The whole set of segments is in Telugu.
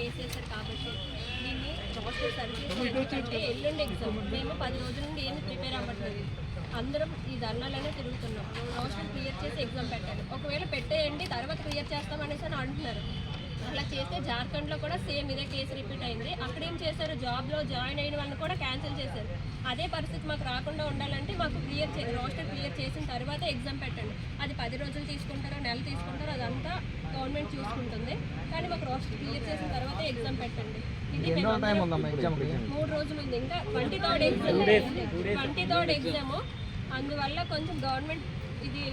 కేసు చేశారు కాబట్టి దీన్ని రాష్ట్ర సర్వీస్ అంటే ఎల్లుండి ఎగ్జామ్ మేము 10 రోజుల నుండి ఏమి ప్రిపేర్ అవ్వట్లేదు. అందరం ఈ ధర్నాలనే తిరుగుతున్నాం. రాష్ట్రం క్లియర్ చేసి ఎగ్జామ్ పెట్టాలి, ఒకవేళ పెట్టేయండి తర్వాత క్లియర్ చేస్తామనేసి అని అంటున్నారు. అలా చేస్తే జార్ఖండ్లో కూడా సేమ్ ఇదే కేసు రిపీట్ అయింది. అక్కడ ఏం చేశారు, జాబ్లో జాయిన్ అయిన వాళ్ళని కూడా క్యాన్సిల్ చేశారు. అదే పరిస్థితి మాకు రాకుండా ఉండాలంటే మాకు రోస్టర్ క్లియర్ చేసిన తర్వాత ఎగ్జామ్ పెట్టండి. అది 10 రోజులు తీసుకుంటారో నెల తీసుకుంటారో అదంతా గవర్నమెంట్ చూసుకుంటుంది. కానీ మాకు రోస్టర్ క్లియర్ చేసిన తర్వాత ఎగ్జామ్ పెట్టండి. ఇది 3 రోజులు ఉంది, ఇంకా 23rd ఎగ్జామ్. అందువల్ల కొంచెం గవర్నమెంట్ ఇది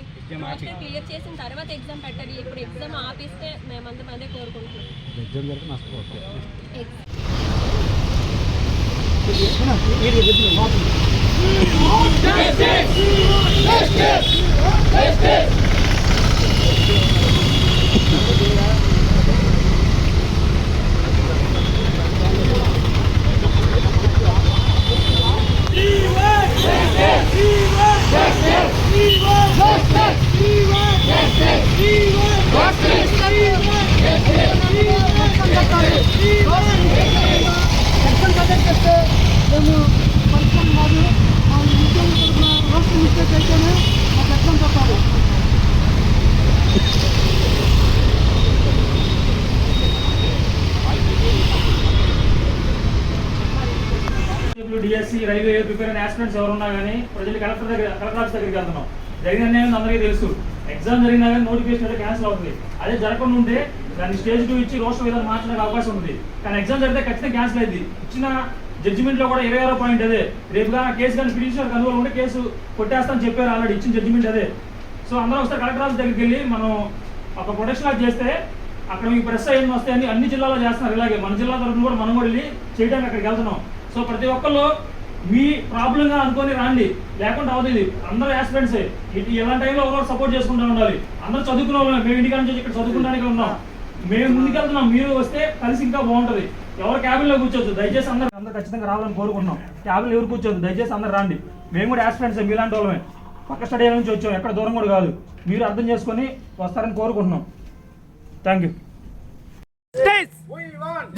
రోస్టర్ క్లియర్ చేసిన తర్వాత ఎగ్జామ్ పెట్టాలి. ఇప్పుడు ఎగ్జామ్ ఆపిస్తే మేమందరం అదే కోరుకుంటున్నాం. మేము పరిశ్రమ కాదు, మా ఉద్యోగం తరఫున రోడ్డు మిస్టేక్ అయితేనే మాకు ఎగ్జామ్ చెప్పాలి. డిఎస్సి రైల్వే ప్రిపేర్ అయిన ఆస్పిరెంట్స్ ఎవరున్నా కానీ ప్రజలు కలెక్టర్ ఆఫీస్ దగ్గరికి వెళ్తున్నాం. జరిగిన అన్యాయం అందరికీ తెలుసు. ఎగ్జామ్ జరిగినా కానీ నోటిఫికేషన్ అయితే క్యాన్సిల్ అవుతుంది. అదే జరగకుండా ఉంటే దాన్ని స్టేజ్ 2 ఇచ్చి రోస్టర్ విధానం మార్చడానికి అవకాశం ఉంది. కానీ ఎగ్జామ్ జరిగితే ఖచ్చితంగా క్యాన్సిల్ అయింది. ఇచ్చిన జడ్జిమెంట్ లో కూడా 26వ పాయింట్ అదే. రేపు కానీ కేసు కానీ పిటిషనర్ కనుగోలు ఉంటే కేసు కొట్టేస్తామని చెప్పారు. ఆల్రెడీ ఇచ్చిన జడ్జిమెంట్ అదే. సో అందరూ ఒకసారి కలెక్టర్ ఆఫీస్ దగ్గరికి వెళ్ళి మనం ఒక ప్రొటెక్షన్ లాగా చేస్తే అక్కడ మీకు ప్రెస్ అయ్యింది వస్తాయని అన్ని జిల్లాలో చేస్తున్నారు. ఇలాగే మన జిల్లా తరఫున కూడా మనం కూడా వెళ్ళి చేయడానికి అక్కడికి వెళ్తున్నాం. సో ప్రతి ఒక్కళ్ళు మీ ప్రాబ్లంగా అనుకొని రాండి, లేకుండా అవుతుంది. అందరూ ఆస్పిరెంట్సే. ఇలాంటి టైంలో ఒకరు సపోర్ట్ చేసుకుంటూ ఉండాలి. అందరూ చదువుకున్న వాళ్ళు, మేము ఇంటికాడ నుంచి ఇక్కడ చదువుకోవడానికి ఉన్నాం. మేము ముందుకెళ్తున్నాం, మీరు వస్తే కలిసి ఇంకా బాగుంటుంది. ఎవరు క్యాబిన్లో కూర్చోవద్దు దయచేసి. అందరూ ఖచ్చితంగా రావాలని కోరుకుంటున్నాం. క్యాబిన్లో ఎవరు కూర్చోవద్దు దయచేసి, అందరూ రండి. మేము కూడా ఆస్పిరెంట్సే, మీలాంటి వాళ్ళమే. పక్క స్టడీ నుంచి వచ్చాం, ఎక్కడ దూరం కూడా కాదు. మీరు అర్థం చేసుకొని వస్తారని కోరుకుంటున్నాం. Thank you.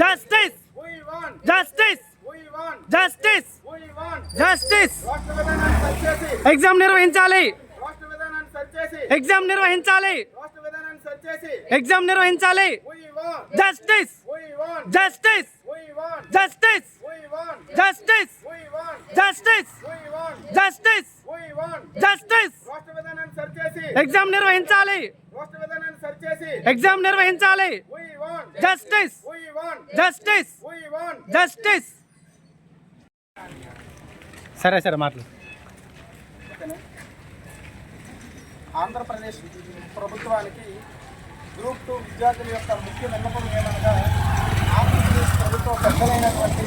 Justice! Justice! Justice! Justice! Exam నిర్వహించాలి. ఎగ్జామ్ నిర్వహించాలి. ఎగ్జామ్ నిర్వహించాలి. Justice! Justice! Justice! Justice! Justice! Justice! Justice! Exam నిర్వహించాలి. ఎగ్జామ్ నిర్వహించాలి. జస్టిస్! జస్టిస్! జస్టిస్! సరే సరే మాట్లాడు. ఆంధ్రప్రదేశ్ ప్రభుత్వానికి గ్రూప్ 2 విద్యార్థుల యొక్క ముఖ్య విన్నపం ఏమనగా, ఆంధ్రప్రదేశ్ ప్రభుత్వ పెద్దలైనటువంటి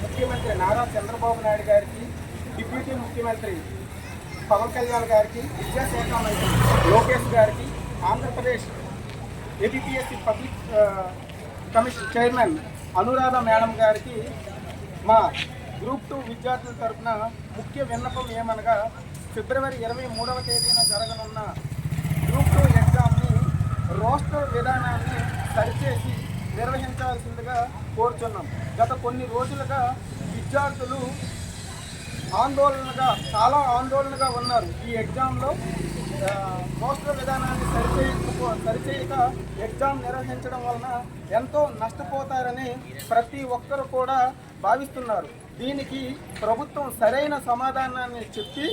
ముఖ్యమంత్రి నారా చంద్రబాబు నాయుడు గారికి, డిప్యూటీ ముఖ్యమంత్రి పవన్ కళ్యాణ్ గారికి, విద్యాశాఖ మంత్రి లోకేష్ గారికి, Andhra Pradesh APSC public commission chairman Anuradha madam గారికి మా గ్రూప్ 2 విద్యార్థుల తరఫున ముఖ్య విన్నపం ఏమనగా, ఫిబ్రవరి 23వ తేదీన జరగనున్న గ్రూప్ 2 ఎగ్జామ్ని రోస్టర్ విధానాన్ని సరిచేసి నిర్వహించాల్సిందిగా కోరుచున్నాం. గత కొన్ని రోజులుగా విద్యార్థులు చాలా ఆందోళనగా ఉన్నారు. ఈ ఎగ్జామ్లో రోస్టర్ విధానాన్ని సరిచేయక ఎగ్జామ్ నిర్వహించడం వలన ఎంతో నష్టపోతారని ప్రతి ఒక్కరు కూడా భావిస్తున్నారు. దీనికి ప్రభుత్వం సరైన సమాధానాన్ని చెప్పి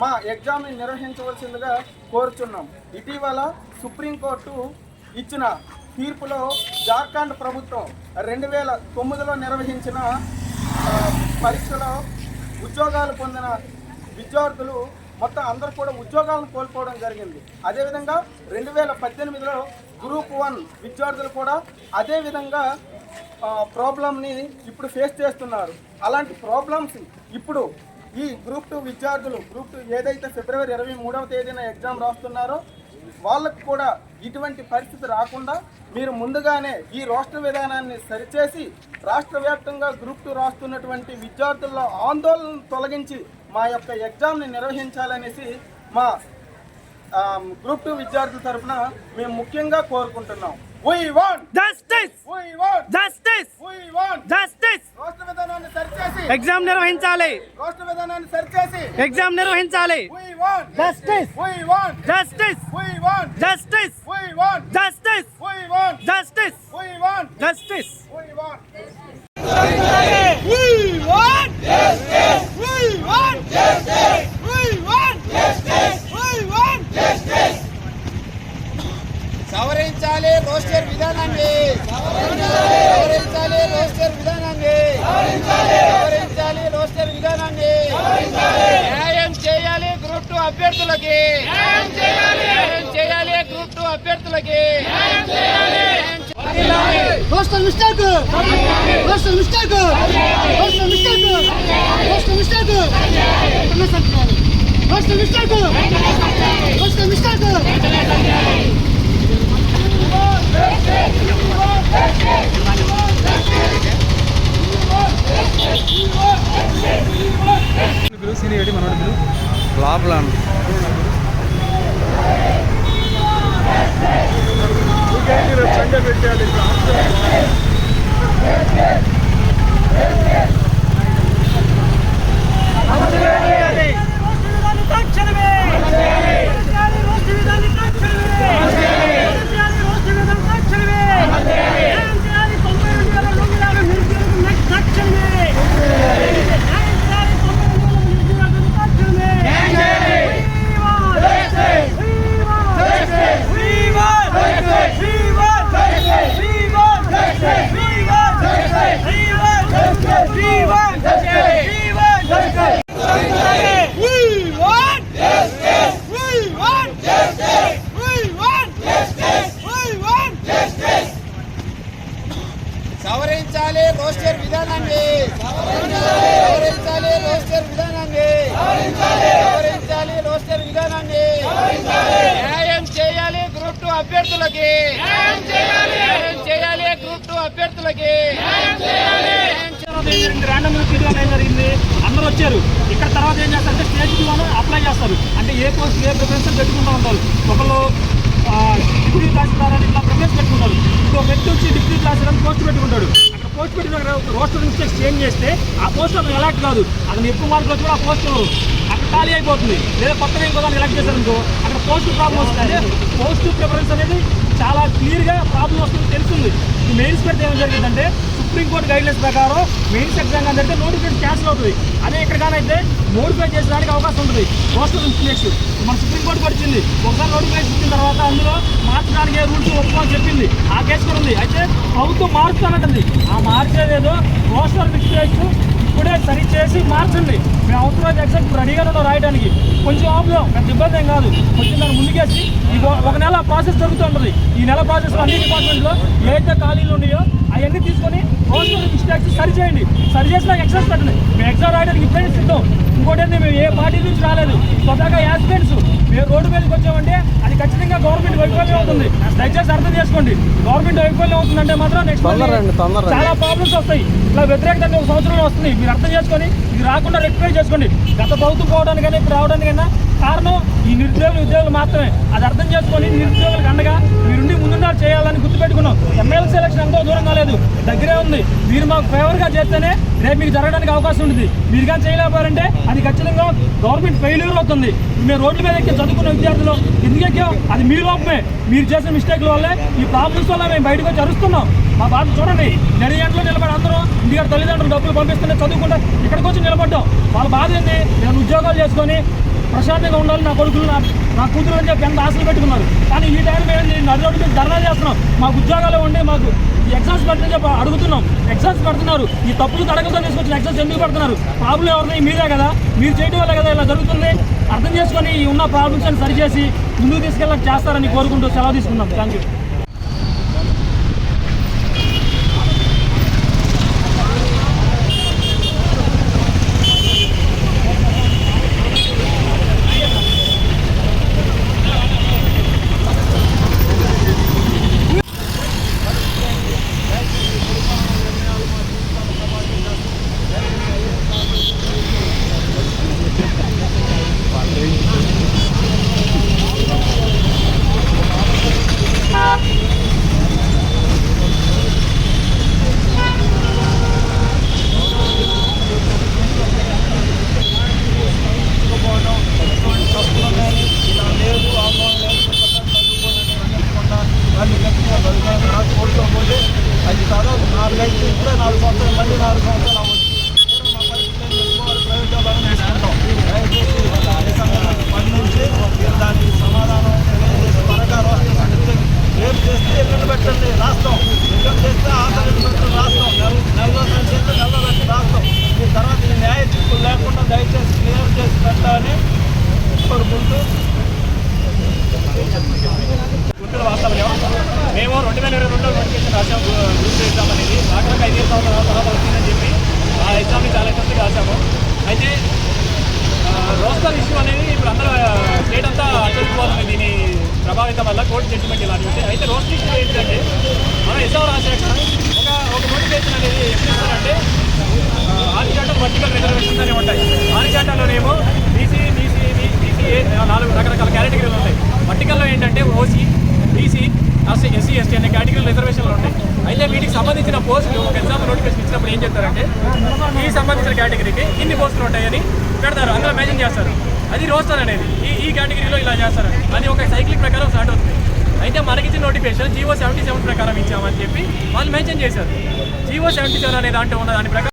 మా ఎగ్జామ్ని నిర్వహించవలసిందిగా కోరుచున్నాం. ఇటీవల సుప్రీంకోర్టు ఇచ్చిన తీర్పులో జార్ఖండ్ ప్రభుత్వం 2009లో నిర్వహించిన పరీక్షలో ఉద్యోగాలు పొందిన విద్యార్థులు మొత్తం అందరూ కూడా ఉద్యోగాలను కోల్పోవడం జరిగింది. అదేవిధంగా 2018లో గ్రూప్ 1 విద్యార్థులు కూడా అదేవిధంగా ప్రాబ్లంని ఇప్పుడు ఫేస్ చేస్తున్నారు. అలాంటి ప్రాబ్లమ్స్ ఇప్పుడు ఈ గ్రూప్ 2 విద్యార్థులు గ్రూప్ 2 ఏదైతే ఫిబ్రవరి 23వ తేదీన ఎగ్జామ్ రాస్తున్నారో వాళ్ళకు కూడా ఇటువంటి పరిస్థితి రాకుండా మీరు ముందుగానే ఈ రోస్టర్ విధానాన్ని సరిచేసి రాష్ట్ర వ్యాప్తంగా గ్రూప్ 2 రాస్తున్నటువంటి విద్యార్థుల్లో ఆందోళన తొలగించి మా యొక్క ఎగ్జామ్ని నిర్వహించాలనేసి మా గ్రూప్ 2 విద్యార్థుల తరఫున మేము ముఖ్యంగా కోరుకుంటున్నాం. We want justice. We want Justice. We want Justice. రాష్ట్ర విధానాన్ని సరిచేసి ఎగ్జామ్ నిర్వహించాలి. రాష్ట్ర విధానాన్ని సరిచేసి ఎగ్జామ్ నిర్వహించాలి. We want Justice. We want Justice. We want Justice. We want Justice. We want Justice. We want Justice. We want We want justice. We want justice. We want justice. We want justice. సవరించాలి రోస్టర్ విధానాన్ని సవరించాలి రోస్టర్ విధానాన్ని సవరించాలి రోస్టర్ విధానాన్ని న్యాయం చేయాలి గ్రూప్ 2 అభ్యర్థులకి న్యాయం చేయాలి గ్రూప్ 2 అభ్యర్థులకి roster mistake roster mistake roster mistake roster mistake roster mistake roster mistake లోపల సవరించాలి రోస్టర్ విధానాన్ని సవరించాలి రోస్టర్ విధానాన్ని సవరించాలి రోస్టర్ విధానాన్ని న్యాయం చేయాలి గ్రూప్ 2 అభ్యర్థులకి న్యాయం చేయాలి గ్రూప్ 2 అభ్యర్థులకి ర్యాండమ్ ఏం జరిగింది, అందరూ వచ్చారు. ఇక్కడ తర్వాత ఏం చేస్తారంటే స్టేజ్ 2 అప్లై చేస్తారు. అంటే ఏ పోస్ట్ ఏ ప్రిఫరెన్స్ పెట్టుకుంటూ ఉంటారు. ఒకళ్ళు డిప్యూటీ తహసీల్దార్ అని ఇట్లా ప్రిఫరెన్స్ పెట్టుకుంటారు. ఇంకో వ్యక్తి వచ్చి డిప్యూటీ తహసీల్దార్ అని పోస్ట్ పెట్టుకుంటాడు. అక్కడ పోస్ట్ పెట్టిన రోస్టర్ మిస్టేక్స్ చేంజ్ చేస్తే ఆ పోస్ట్ అతను ఎలక్ట్ కాదు. అతను ఎక్కువ మార్కులు వచ్చి కూడా ఆ పోస్ట్ అక్కడ ఖాళీ అయిపోతుంది. లేదా కొత్తగా ఇంకో దాన్ని ఎలక్ట్ చేశారనుకో అక్కడ పోస్ట్ ప్రాబ్లం వస్తుంది. అదే పోస్ట్ ప్రిఫరెన్స్ అనేది చాలా క్లియర్గా ప్రాబ్లం వస్తుంది తెలుస్తుంది. మెయిన్స్ పెడితే ఏం జరిగిందంటే సుప్రీంకోర్టు గైడ్లైన్స్ ప్రకారం మెయిన్స్ ఎగ్జామ్ అంటే నోటిఫికేషన్ క్యాన్సిల్ అవుతుంది. అదే ఇక్కడ కానైతే మోడిఫై చేసడానికి అవకాశం ఉంటుంది. రోస్టర్ మిస్టేక్స్ మన సుప్రీంకోర్టు వచ్చింది. ఒకసారి నోటిఫికేషన్ ఇచ్చిన తర్వాత అందులో మార్చడానికి రూల్స్ ఒప్పుకోని చెప్పింది. ఆ కేసు కూడా ఉంది. అయితే ప్రభుత్వం మారుస్తానంటుంది. ఆ మార్చేదేదో రోస్టర్ మిస్టేక్స్ ఇప్పుడే సరి చేసి మార్చండి. మేము అవసరమైన ఎగ్జామ్ రెడీగా ఉన్నాం రాయడానికి. కొంచెం ఆపుదాం, పెద్ద ఇబ్బంది ఏం కాదు. కొంచెం దాన్ని ముందుకేసి ఒక నెల ప్రాసెస్ జరుగుతూ ఉంటుంది. ఈ నెల ప్రాసెస్లో అన్ని డిపార్ట్మెంట్లో ఏదైతే ఖాళీలు ఉన్నాయో అవన్నీ తీసుకొని రోస్టర్ మిస్టేక్స్ సరి చేయండి. సరి చేసినాక ఎగ్జామ్స్ పెట్టండి. మేము ఎగ్జామ్ రాయడానికి ఇప్పుడే సిద్ధం. ఇంకోటి మేము ఏ పార్టీ నుంచి రాలేదు. స్వతహాగా యాస్పిరెంట్స్ మేము రోడ్డు మీదకి వచ్చామంటే అది ఖచ్చితంగా గవర్నమెంట్ వైఫల్యం అవుతుంది. దయచేసి అర్థం చేసుకోండి. గవర్నమెంట్ వైఫల్యం అవుతుందంటే మాత్రం నెక్స్ట్ చాలా ప్రాబ్లమ్స్ వస్తాయి. ఇట్లా వ్యతిరేకత ఒక సంవత్సరంలో వస్తుంది. మీరు అర్థం చేసుకొని ఇది రాకుండా రెక్టిఫై చేసుకోండి. గత ప్రభుత్వం పోవడానికైనా ఇప్పుడు రావడానికైనా కారణం ఈ ఉద్యోగులు మాత్రమే. అది అర్థం చేసుకొని నిరుద్యోగులకు అండగా మీరుండి ముందున్నారు చేయాలని గుర్తుపెట్టుకున్నాం. ఎమ్మెల్సీ ఎలక్షన్ ఎంతో దూరం కాలేదు, దగ్గరే ఉంది. మీరు మాకు ఫేవర్గా చేస్తేనే రేపు మీకు జరగడానికి అవకాశం ఉంటుంది. మీరు కానీ చేయలేకపోయారంటే అది ఖచ్చితంగా గవర్నమెంట్ ఫెయిల్యూర్ అవుతుంది. మేము రోడ్ల మీద ఎక్కి చదువుకున్న విద్యార్థులు ఎందుకు ఎక్కాం? అది మీ లోపమే. మీరు చేసిన మిస్టేక్ల వల్లే ఈ ప్రాబ్లమ్స్ వల్ల మేము బయటకు వచ్చి అరుస్తున్నాం. మా బాధ చూడండి. 2 గంటలు నిలబడి అందరూ ఇంటికి తల్లిదండ్రులు డబ్బులు పంపిస్తూనే చదువుకుంటే ఇక్కడికి వచ్చి నిలబడ్డాం. వాళ్ళ బాధ ఏంటి? నేను ఉద్యోగాలు చేసుకొని ప్రశాంతంగా ఉండాలి, నా కొడుకులు నా కూతురు అని చెప్పి ఎంత ఆశలు పెట్టుకున్నారు. కానీ ఈ టైం మేము నడి రోడ్డు మీద ధర్నా చేస్తున్నాం. మాకు ఉద్యోగాలు ఉండి మాకు ఈ ఎగ్జామ్స్ పెట్టని చెప్పి అడుగుతున్నాం. ఎగ్జామ్స్ పెడుతున్నారు. ఈ తప్పులు తడకలతో తీసుకొచ్చిన ఎగ్జామ్స్ ఎందుకు పెడుతున్నారు? ప్రాబ్లం ఎవరిని? మీరే కదా. మీరు చేయడం వల్ల కదా ఇలా జరుగుతుంది. అర్థం చేసుకొని ఈ ఉన్న ప్రాబ్లమ్స్ అని సరిచేసి ముందుకు తీసుకెళ్ళి చేస్తారని కోరుకుంటూ సెలవు తీసుకున్నాం. Thank you. దాన్ని కోరుకోకపోతే అది దాదాపు 4 ఇప్పుడే 4 సంవత్సరాలు మళ్ళీ 4 సంవత్సరాలు అవ్వచ్చు. మా పరిస్థితులు ప్రయోజనాలను తీసుకుంటాం. దయచేసి స్పందించి మీరు దానికి సమాధానం తెలియజేసి త్వరగా రేపు చేస్తే ఎల్లుండి పెట్టండి రాస్తాం. ఎల్లుండి చేస్తే ఆఖరి పెట్టండి రాస్తాం. నెలలో చేస్తే నెలలో పెట్టి రాస్తాం. ఈ తర్వాత ఈ న్యాయ తీర్పులు లేకుండా దయచేసి క్లియర్ చేసి పెట్టాలని కోరుకుంటూ గుర్తుల వాస్తవం మేము 2022లో నోటిఫికేషన్ రాసాము. గ్రూప్ ఎగ్జామ్ అనేది రాక 5 సంవత్సరాల తర్వాత వచ్చిందని చెప్పి ఆ ఎగ్జామ్ని చాలా ఇంట్రెస్ట్గా రాసాము. అయితే రోస్టర్ ఇష్యూ అనేది ఇప్పుడు అందరూ స్టేట్ అంతా అడ్డుకుపోతుంది. దీని ప్రభావితం వల్ల కోర్టు జడ్జిమెంట్ ఇలాంటివి ఉంటాయి. అయితే రోస్టర్ ఇష్యూ ఏంటంటే మనం ఎగ్జామ్ రాసాక ఒక నోటిఫికేషన్ అనేది ఎప్పుడు ఇస్తారంటే ఆర్టికల్ వర్టికల్ రిజర్వేషన్స్ అనేవి ఉంటాయి. ఆర్టికల్లోనేమో బీసీ 4 రకరకాల కేటగిరీలు ఉంటాయి. వర్టికల్లో ఏంటంటే ఓసీ, బీసీ, ఎస్సీ, ఎస్టీ అనే కేటగిరీలు రిజర్వేషన్లు ఉంటాయి. అయితే వీటికి సంబంధించిన పోస్టులు ఒక ఎగ్జామ్ నోటిఫికేషన్ ఇచ్చినప్పుడు ఏం చెప్తారంటే ఈ సంబంధించిన కేటగిరీకి ఇన్ని పోస్టులు ఉంటాయని పెడతారు. అందులో మెన్షన్ చేస్తారు. అది రోస్టర్ అనేది ఈ కేటగిరీలో ఇలా చేస్తారు. అది ఒక సైక్లిక్ ప్రకారం స్టార్ట్ అవుతుంది. అయితే మనకిచ్చిన నోటిఫికేషన్ GO 77 ప్రకారం ఇచ్చామని చెప్పి వాళ్ళు మెన్షన్ చేశారు. GO 77 అనే దాంట్లో ఉన్న దాని ప్రకారం